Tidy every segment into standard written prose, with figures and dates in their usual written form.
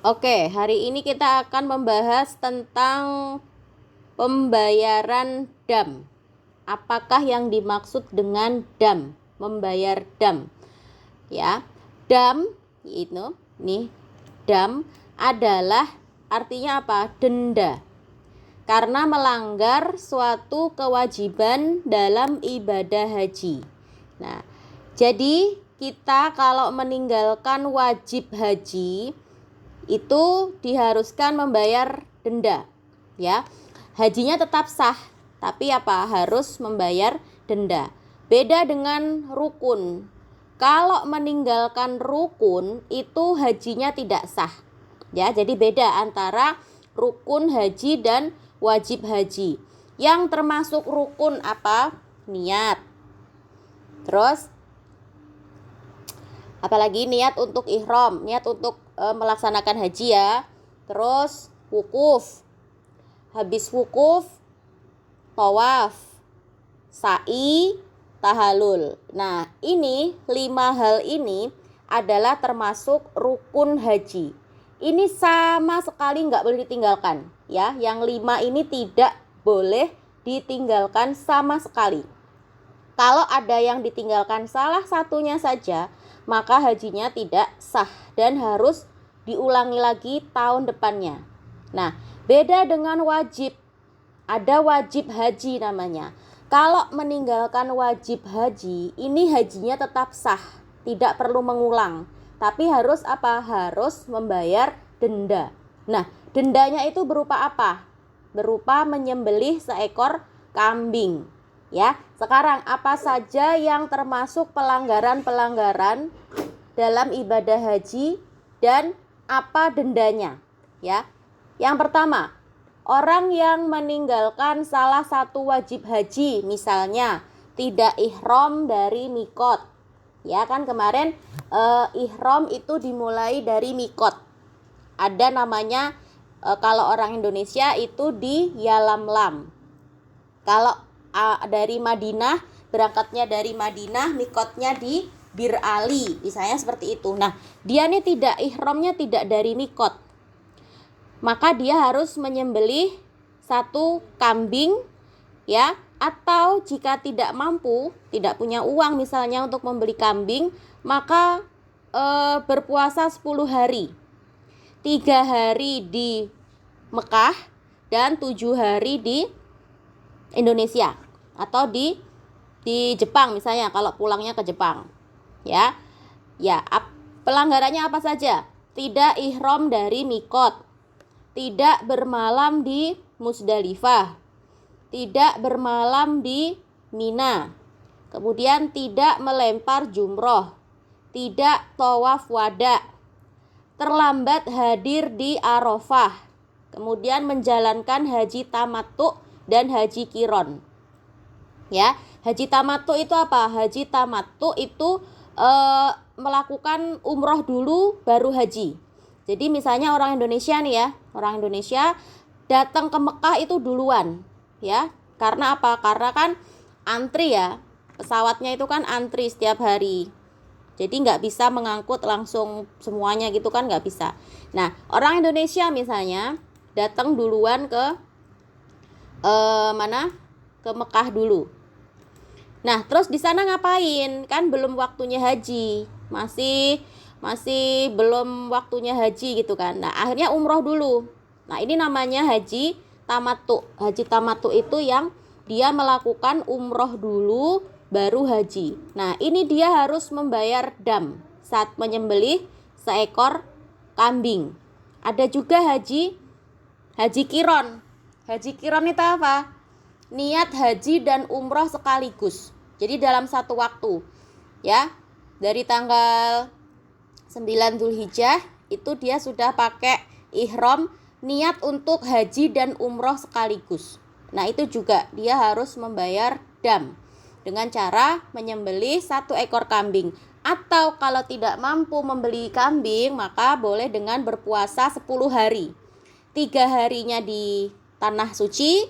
Oke, hari ini kita akan membahas tentang pembayaran dam. Apakah yang dimaksud dengan dam? Membayar dam. Ya, dam itu nih, dam adalah artinya apa? Denda. Karena melanggar suatu kewajiban dalam ibadah haji. Nah, jadi kita kalau meninggalkan wajib haji itu diharuskan membayar denda, ya. Hajinya tetap sah, tapi harus membayar denda. Beda dengan rukun. Kalau meninggalkan rukun itu hajinya tidak sah, ya. Jadi beda antara rukun haji dan wajib haji. Yang termasuk rukun apa? Niat. Terus apalagi niat untuk ihram, niat untuk melaksanakan haji ya. Terus wukuf. Habis wukuf, tawaf, sa'i, tahalul. Nah, ini 5 hal ini adalah termasuk rukun haji. Ini sama sekali nggak boleh ditinggalkan, ya. Yang 5 ini tidak boleh ditinggalkan sama sekali. Kalau ada yang ditinggalkan salah satunya saja, maka hajinya tidak sah dan harus diulangi lagi tahun depannya. Nah, beda dengan wajib. Ada wajib haji namanya. Kalau meninggalkan wajib haji, ini hajinya tetap sah, tidak perlu mengulang. Tapi harus apa? Harus membayar denda. Nah, dendanya itu berupa apa? Berupa menyembelih seekor kambing. Ya, sekarang apa saja yang termasuk pelanggaran-pelanggaran dalam ibadah haji dan apa dendanya? Ya. Yang pertama, orang yang meninggalkan salah satu wajib haji, misalnya tidak ihram dari mikot. Ya kan kemarin ihram itu dimulai dari mikot. Ada namanya kalau orang Indonesia itu di Yalamlam. Kalau dari Madinah, berangkatnya dari Madinah, mikotnya di Bir Ali, misalnya seperti itu. Nah, dia nih tidak ihramnya tidak dari mikot, maka dia harus menyembelih satu kambing, ya. Atau jika tidak mampu, tidak punya uang misalnya untuk membeli kambing, maka berpuasa 10 hari, 3 hari di Mekah dan 7 hari di Indonesia atau di Jepang misalnya kalau pulangnya ke Jepang, ya. Ya, pelanggarannya apa saja? Tidak ihram dari mikot, tidak bermalam di Musdalifah, tidak bermalam di Mina, kemudian tidak melempar jumroh, tidak tawaf wada, terlambat hadir di Arafah, kemudian menjalankan haji tamattu dan haji kiron. Ya, haji tamattu itu apa? Haji tamattu itu melakukan umroh dulu baru haji. Jadi misalnya orang Indonesia nih ya, orang Indonesia datang ke Mekah itu duluan, ya. Karena apa? Karena kan antri ya, pesawatnya itu kan antri setiap hari. Jadi nggak bisa mengangkut langsung semuanya gitu kan, nggak bisa. Nah, orang Indonesia misalnya datang duluan ke ke Mekah dulu. Nah, terus di sana ngapain? Kan belum waktunya haji. Masih belum waktunya haji gitu kan. Nah, akhirnya umroh dulu. Nah, ini namanya haji tamattu. Haji tamattu itu yang dia melakukan umroh dulu baru haji. Nah, ini dia harus membayar dam saat menyembelih seekor kambing. Ada juga haji kiron. Haji kiron itu apa? Niat haji dan umroh sekaligus. Jadi dalam satu waktu, ya. Dari tanggal 9 Zulhijjah itu dia sudah pakai ihram niat untuk haji dan umroh sekaligus. Nah, itu juga dia harus membayar dam dengan cara menyembelih satu ekor kambing. Atau kalau tidak mampu membeli kambing, maka boleh dengan berpuasa 10 hari. 3 harinya di tanah suci,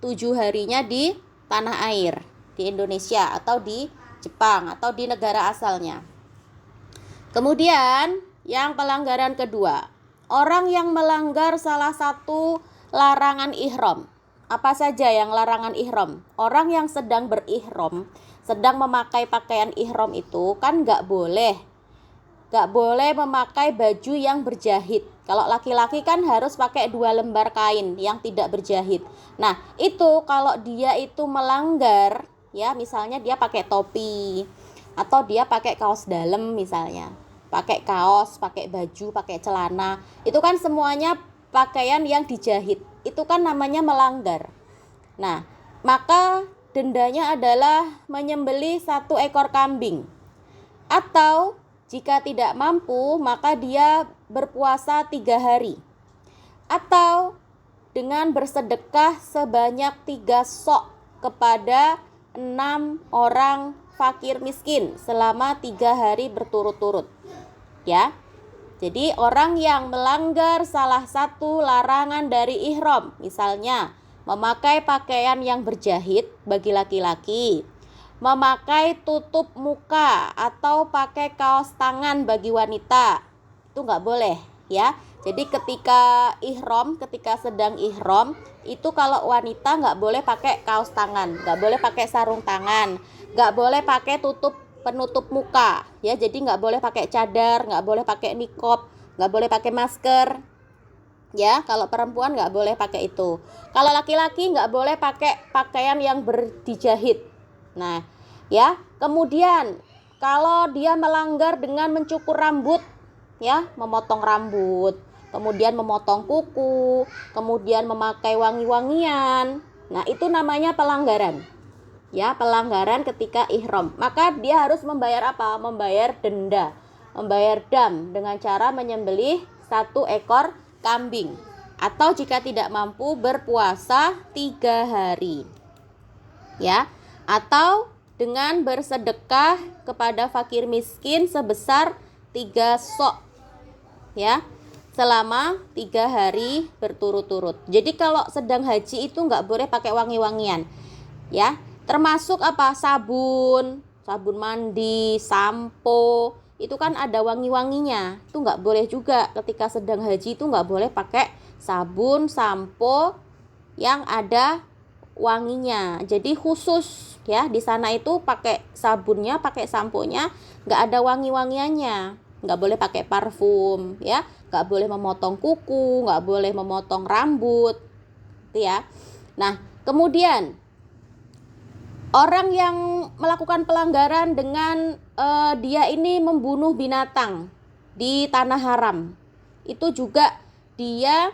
7 harinya di tanah air, di Indonesia atau di Jepang atau di negara asalnya. Kemudian yang pelanggaran kedua, orang yang melanggar salah satu larangan ihram. Apa saja yang larangan ihram? Orang yang sedang berihram, sedang memakai pakaian ihram itu kan nggak boleh memakai baju yang berjahit. Kalau laki-laki kan harus pakai 2 lembar kain yang tidak berjahit. Nah, itu kalau dia itu melanggar, ya misalnya dia pakai topi atau dia pakai kaos dalam misalnya. Pakai kaos, pakai baju, pakai celana. Itu kan semuanya pakaian yang dijahit. Itu kan namanya melanggar. Nah, maka dendanya adalah menyembelih 1 ekor kambing. Atau jika tidak mampu, maka dia berpuasa 3 hari. Atau dengan bersedekah sebanyak 3 sok kepada 6 orang fakir miskin selama 3 hari berturut-turut. Ya. Jadi orang yang melanggar salah satu larangan dari ihram, misalnya memakai pakaian yang berjahit bagi laki-laki, memakai tutup muka atau pakai kaos tangan bagi wanita, itu nggak boleh ya. Jadi ketika sedang ihram itu kalau wanita nggak boleh pakai kaos tangan, nggak boleh pakai sarung tangan, nggak boleh pakai penutup muka ya. Jadi nggak boleh pakai cadar, nggak boleh pakai niqab, nggak boleh pakai masker ya. Kalau perempuan nggak boleh pakai itu. Kalau laki-laki nggak boleh pakai pakaian yang dijahit. Nah, ya, kemudian kalau dia melanggar dengan mencukur rambut, ya, memotong rambut, kemudian memotong kuku, kemudian memakai wangi-wangian, nah itu namanya pelanggaran, ya, pelanggaran ketika ihram. Maka dia harus membayar apa? Membayar denda, membayar dam dengan cara menyembelih 1 ekor kambing. Atau jika tidak mampu berpuasa 3 hari, ya. Atau dengan bersedekah kepada fakir miskin sebesar 3 sok ya, selama 3 hari berturut-turut. Jadi kalau sedang haji itu nggak boleh pakai wangi-wangian ya, termasuk apa? Sabun mandi, sampo, itu kan ada wangi-wanginya, itu nggak boleh juga. Ketika sedang haji itu nggak boleh pakai sabun, sampo yang ada wanginya. Jadi khusus ya, di sana itu pakai sabunnya, pakai samponya nggak ada wangi-wangiannya. Nggak boleh pakai parfum ya, nggak boleh memotong kuku, nggak boleh memotong rambut gitu ya. Nah, kemudian orang yang melakukan pelanggaran dengan dia ini membunuh binatang di tanah haram, itu juga dia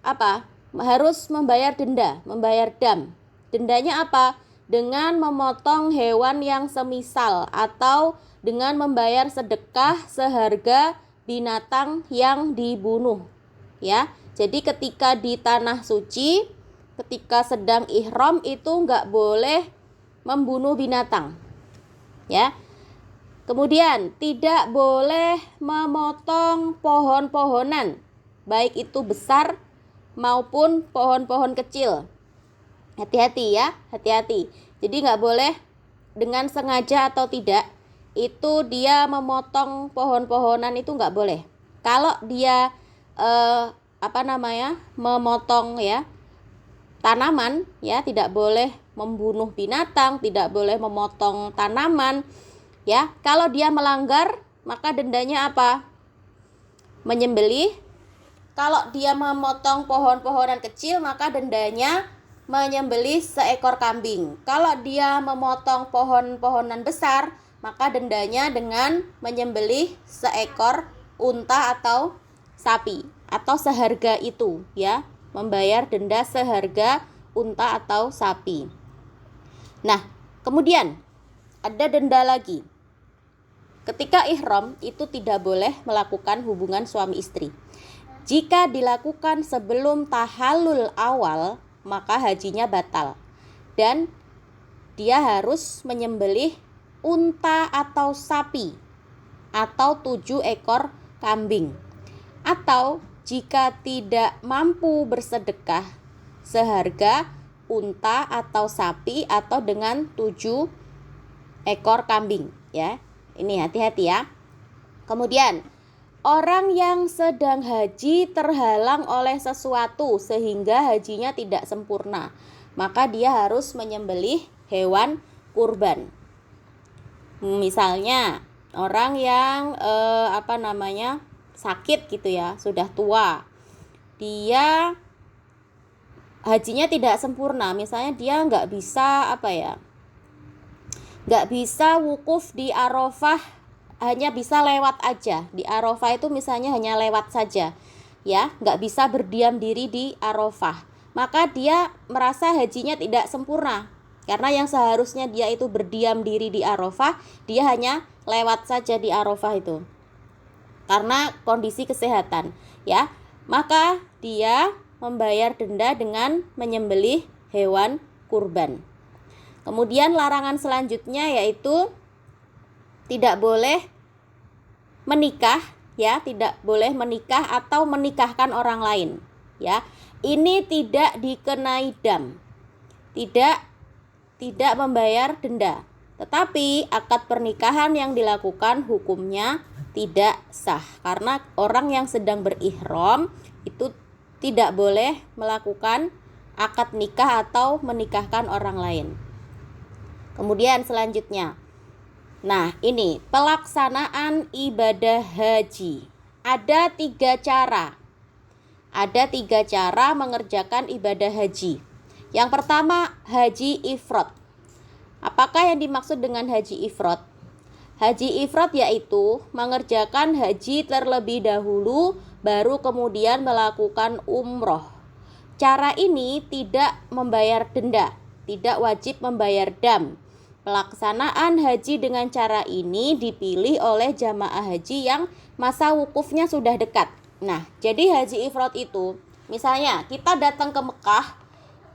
apa? Harus membayar denda, membayar dam. Dendanya apa? Dengan memotong hewan yang semisal atau dengan membayar sedekah seharga binatang yang dibunuh ya. Jadi ketika di tanah suci, ketika sedang ihram itu nggak boleh membunuh binatang ya. Kemudian tidak boleh memotong pohon-pohonan, baik itu besar maupun pohon-pohon kecil. Hati-hati ya, hati-hati. Jadi nggak boleh dengan sengaja atau tidak, itu dia memotong pohon-pohonan itu nggak boleh. Kalau dia memotong ya tanaman ya, tidak boleh membunuh binatang, tidak boleh memotong tanaman ya. Kalau dia melanggar, maka dendanya apa? Menyembelih. Kalau dia memotong pohon-pohonan kecil, maka dendanya menyembelih seekor kambing. Kalau dia memotong pohon-pohonan besar, maka dendanya dengan menyembelih seekor unta atau sapi, atau seharga itu ya, membayar denda seharga unta atau sapi. Nah, kemudian ada denda lagi. Ketika ihram itu tidak boleh melakukan hubungan suami istri. Jika dilakukan sebelum tahallul awal, maka hajinya batal. Dan dia harus menyembelih unta atau sapi atau 7 ekor kambing. Atau jika tidak mampu bersedekah seharga unta atau sapi atau dengan 7 ekor kambing ya. Ini hati-hati ya. Kemudian orang yang sedang haji terhalang oleh sesuatu sehingga hajinya tidak sempurna, maka dia harus menyembelih hewan kurban. Misalnya orang yang sakit gitu ya, sudah tua, dia hajinya tidak sempurna, misalnya dia nggak bisa wukuf di Arafah, hanya bisa lewat aja di Arafah, itu misalnya hanya lewat saja ya, nggak bisa berdiam diri di Arafah, maka dia merasa hajinya tidak sempurna, karena yang seharusnya dia itu berdiam diri di Arafah, dia hanya lewat saja di Arafah itu karena kondisi kesehatan ya, maka dia membayar denda dengan menyembelih hewan kurban. Kemudian larangan selanjutnya yaitu tidak boleh menikah ya, tidak boleh menikah atau menikahkan orang lain ya. Ini tidak dikenai dam, tidak membayar denda. Tetapi akad pernikahan yang dilakukan hukumnya tidak sah, karena orang yang sedang berihram itu tidak boleh melakukan akad nikah atau menikahkan orang lain. Kemudian selanjutnya, nah ini pelaksanaan ibadah haji. Ada tiga cara mengerjakan ibadah haji. Yang pertama, haji ifrad. Apakah yang dimaksud dengan haji ifrad? Haji ifrad yaitu mengerjakan haji terlebih dahulu, baru kemudian melakukan umroh. Cara ini tidak membayar denda, tidak wajib membayar dam. Pelaksanaan haji dengan cara ini dipilih oleh jamaah haji yang masa wukufnya sudah dekat. Nah, jadi haji ifrad itu, misalnya kita datang ke Mekah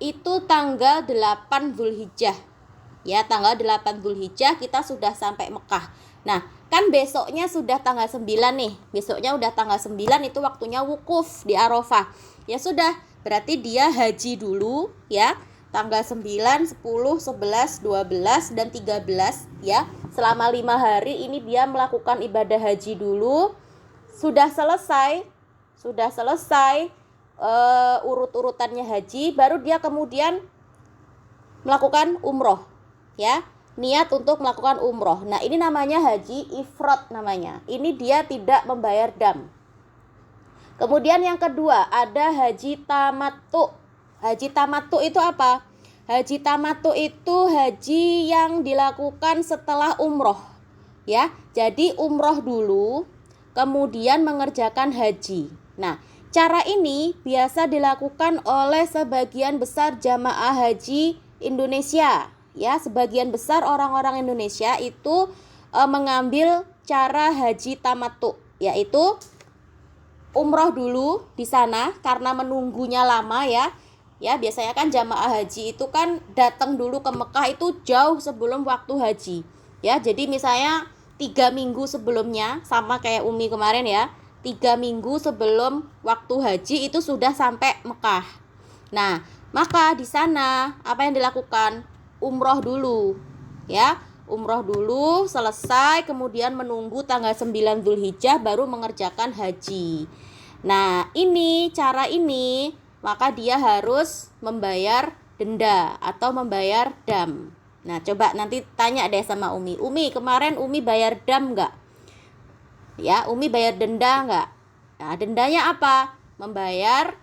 itu tanggal 8 Zulhijjah. Ya, tanggal 8 Zulhijjah kita sudah sampai Mekah. Nah, kan besoknya sudah tanggal 9 nih. Besoknya udah tanggal 9, itu waktunya wukuf di Arafah. Ya sudah, berarti dia haji dulu ya. Tanggal 9, 10, 11, 12, dan 13 ya. Selama 5 hari ini dia melakukan ibadah haji dulu. Sudah selesai urut-urutannya haji, baru dia kemudian melakukan umroh ya. Niat untuk melakukan umroh. Nah, ini namanya haji ifrad namanya. Ini dia tidak membayar dam. Kemudian yang kedua ada haji tamattu. Haji tamattu itu apa? Haji tamattu itu haji yang dilakukan setelah umroh ya. Jadi umroh dulu kemudian mengerjakan haji. Nah, cara ini biasa dilakukan oleh sebagian besar jamaah haji Indonesia ya. Sebagian besar orang-orang Indonesia itu mengambil cara haji tamattu, yaitu umroh dulu di sana karena menunggunya lama ya. Ya, biasanya kan jamaah haji itu kan datang dulu ke Mekah itu jauh sebelum waktu haji. Ya, jadi misalnya 3 minggu sebelumnya, sama kayak Umi kemarin ya. 3 minggu sebelum waktu haji itu sudah sampai Mekah. Nah, maka di sana apa yang dilakukan? Umroh dulu. Ya, umroh dulu selesai, kemudian menunggu tanggal 9 Zulhijjah baru mengerjakan haji. Nah, cara ini maka dia harus membayar denda atau membayar dam. Nah, coba nanti tanya deh sama Umi. Umi, kemarin Umi bayar dam enggak? Ya, Umi bayar denda enggak? Nah, dendanya apa? Membayar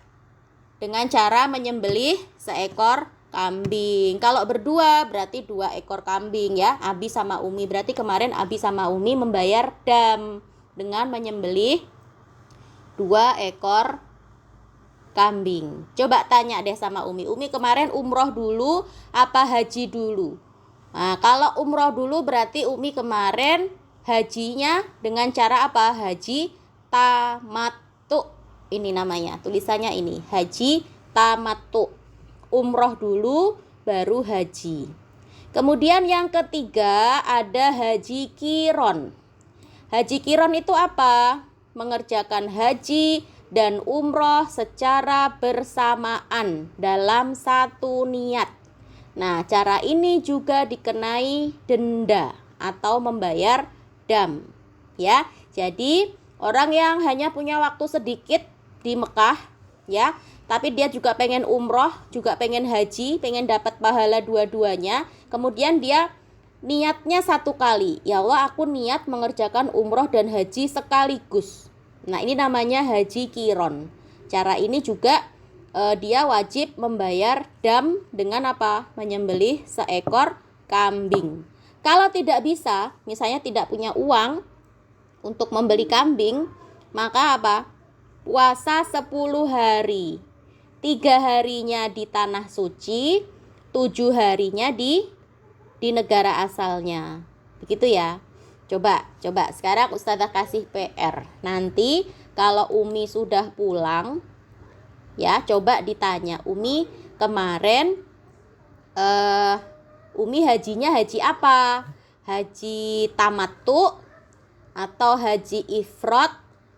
dengan cara menyembelih seekor kambing. Kalau berdua berarti 2 ekor kambing ya. Abi sama Umi. Berarti kemarin Abi sama Umi membayar dam dengan menyembelih 2 ekor kambing. Coba tanya deh sama Umi. Umi kemarin umroh dulu apa haji dulu? Nah, kalau umroh dulu berarti Umi kemarin hajinya dengan cara apa? Haji tamattu. Ini namanya, tulisannya ini, haji tamattu. Umroh dulu baru haji. Kemudian yang ketiga ada haji kiron. Haji kiron itu apa? Mengerjakan haji dan umroh secara bersamaan dalam satu niat. Nah, cara ini juga dikenai denda atau membayar dam ya. Jadi Orang yang hanya punya waktu sedikit di Mekah, ya, tapi dia juga pengen umroh, juga pengen haji, pengen dapat pahala dua-duanya. Kemudian dia niatnya satu kali, ya Allah aku niat mengerjakan umroh dan haji sekaligus. Nah ini namanya haji kiron. Cara ini juga dia wajib membayar dam dengan apa? Menyembelih seekor kambing. Kalau tidak bisa, misalnya tidak punya uang untuk membeli kambing, maka apa? Puasa 10 hari. 3 harinya di tanah suci, 7 harinya di negara asalnya. Begitu ya. Coba sekarang Ustazah kasih PR. Nanti kalau Umi sudah pulang, ya coba ditanya, Umi kemarin Umi hajinya haji apa? Haji tamattu atau haji ifrad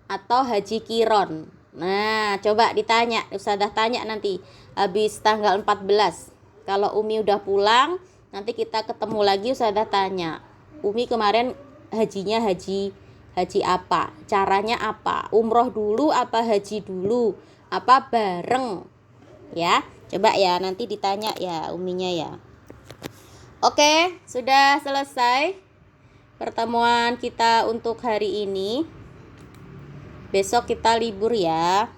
atau haji kiron? Nah, coba ditanya, Ustazah tanya nanti habis tanggal 14. Kalau Umi udah pulang, nanti kita ketemu lagi, Ustazah tanya, Umi kemarin hajinya haji apa? Caranya apa? Umroh dulu apa haji dulu? Apa bareng? Ya, coba ya nanti ditanya ya Uminya ya. Oke, sudah selesai pertemuan kita untuk hari ini. Besok kita libur ya.